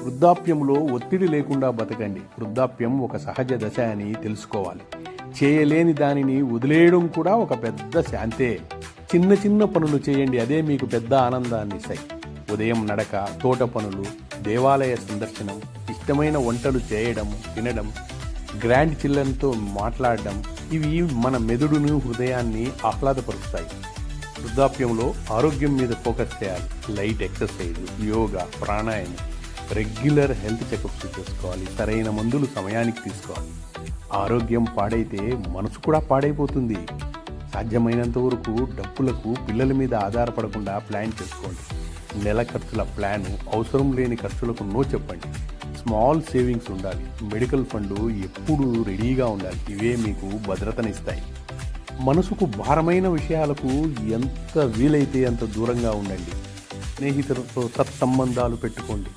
వృద్ధాప్యంలో ఒత్తిడి లేకుండా బతకండి. వృద్ధాప్యం ఒక సహజ దశ అని తెలుసుకోవాలి. చేయలేని దానిని వదిలేయడం కూడా ఒక పెద్ద శాంతే. చిన్న చిన్న పనులు చేయండి, అదే మీకు పెద్ద ఆనందాన్ని ఇస్తాయి. ఉదయం నడక, తోట పనులు, దేవాలయ సందర్శనం, ఇష్టమైన వంటలు చేయడం, తినడం, గ్రాండ్ చిల్డ్రన్తో మాట్లాడడం, ఇవి మన మెదడును, హృదయాన్ని ఆహ్లాదపరుస్తాయి. వృద్ధాప్యంలో ఆరోగ్యం మీద ఫోకస్ చేయాలి. లైట్ ఎక్సర్సైజ్, యోగా, ప్రాణాయామం, రెగ్యులర్ హెల్త్ చెకప్స్ చేసుకోవాలి. సరైన మందులు సమయానికి తీసుకోవాలి. ఆరోగ్యం పాడైతే మనసు కూడా పాడైపోతుంది. సాధ్యమైనంత వరకు డబ్బులకు, పిల్లల మీద ఆధారపడకుండా ప్లాన్ చేసుకోండి. నెల ఖర్చుల ప్లాను, అవసరం లేని ఖర్చులకు నో చెప్పండి. స్మాల్ సేవింగ్స్ ఉండాలి. మెడికల్ ఫండ్ ఎప్పుడూ రెడీగా ఉండాలి. ఇవే మీకు భద్రతనిస్తాయి. మనసుకు భారమైన విషయాలకు ఎంత వీలైతే అంత దూరంగా ఉండండి. స్నేహితులతో సత్సంబంధాలు పెట్టుకోండి.